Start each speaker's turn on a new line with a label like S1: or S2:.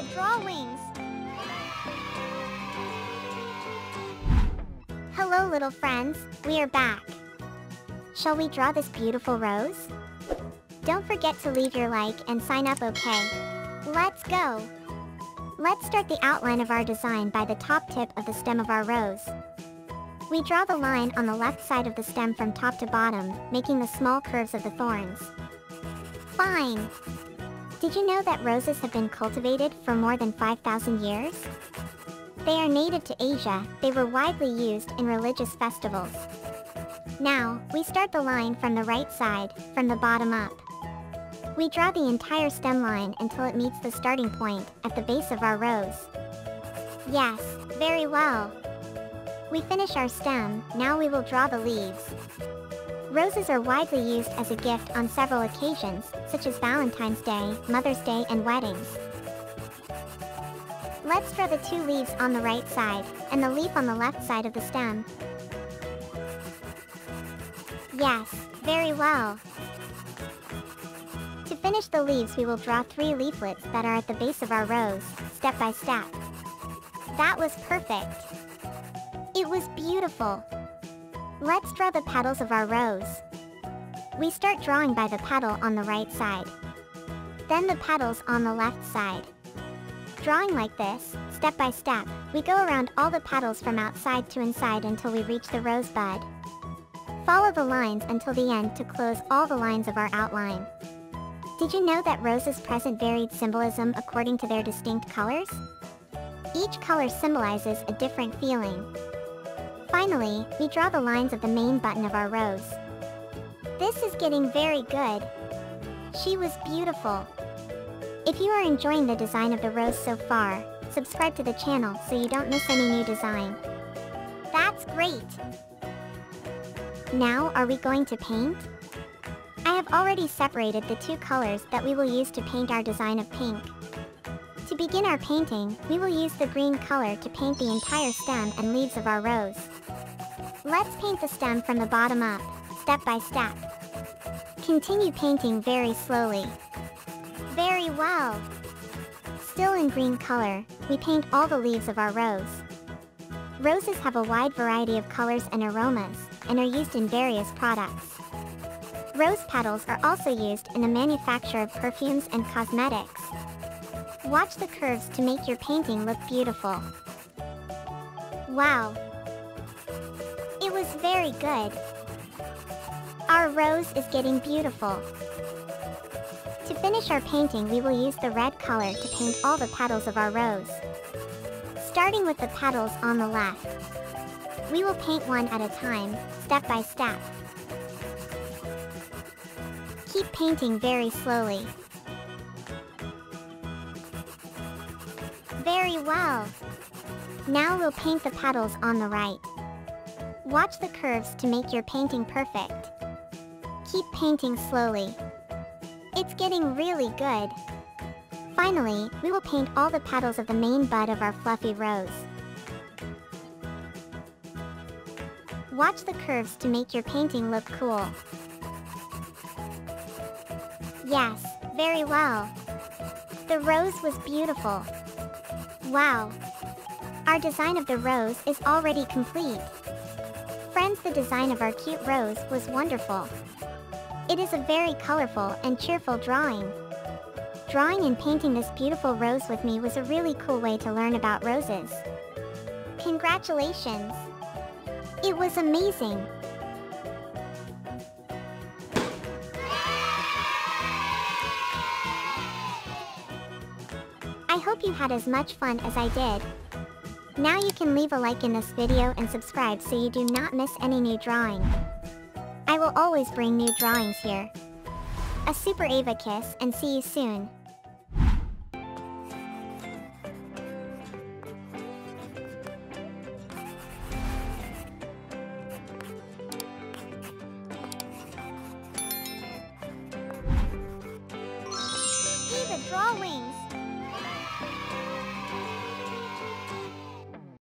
S1: the drawings. Hello, little friends. We are back. Shall we draw this beautiful rose? Don't forget to leave your like and sign up, okay? Let's go. Let's start the outline of our design by the top tip of the stem of our rose. We draw the line on the left side of the stem from top to bottom, making the small curves of the thorns. Fine. Did you know that roses have been cultivated for more than 5,000 years? They are native to Asia. They were widely used in religious festivals. Now, we start the line from the right side, from the bottom up. We draw the entire stem line until it meets the starting point at the base of our rose. Yes, very well. We finish our stem. Now we will draw the leaves. Roses are widely used as a gift on several occasions, such as Valentine's Day, Mother's Day, and weddings. Let's draw the two leaves on the right side, and the leaf on the left side of the stem. Yes, very well. To finish the leaves, we will draw 3 leaflets that are at the base of our rose, step by step. That was perfect. It was beautiful. Let's draw the petals of our rose. We start drawing by the petal on the right side. Then the petals on the left side. Drawing like this, step by step, we go around all the petals from outside to inside until we reach the rosebud. Follow the lines until the end to close all the lines of our outline. Did you know that roses present varied symbolism according to their distinct colors? Each color symbolizes a different feeling. Finally, we draw the lines of the main button of our rose. This is getting very good. She was beautiful. If you are enjoying the design of the rose so far, subscribe to the channel so you don't miss any new design. That's great! Now, are we going to paint? I have already separated the 2 colors that we will use to paint our design of pink. To begin our painting, we will use the green color to paint the entire stem and leaves of our rose. Let's paint the stem from the bottom up, step by step. Continue painting very slowly. Very well. Still in green color, we paint all the leaves of our rose. Roses have a wide variety of colors and aromas, and are used in various products. Rose petals are also used in the manufacture of perfumes and cosmetics. Watch the curves to make your painting look beautiful. Wow! It was very good. Our rose is getting beautiful. To finish our painting, we will use the red color to paint all the petals of our rose. Starting with the petals on the left. We will paint one at a time, step by step. Keep painting very slowly. Very well. Now we'll paint the petals on the right. Watch the curves to make your painting perfect. Keep painting slowly. It's getting really good. Finally, we will paint all the petals of the main bud of our fluffy rose. Watch the curves to make your painting look cool. Yes, very well. The rose was beautiful. Wow! Our design of the rose is already complete. Friends, the design of our cute rose was wonderful. It is a very colorful and cheerful drawing. Drawing and painting this beautiful rose with me was a really cool way to learn about roses. Congratulations! It was amazing! I hope you had as much fun as I did. Now you can leave a like in this video and subscribe so you do not miss any new drawing. I will always bring new drawings here. A Super Ava kiss and see you soon.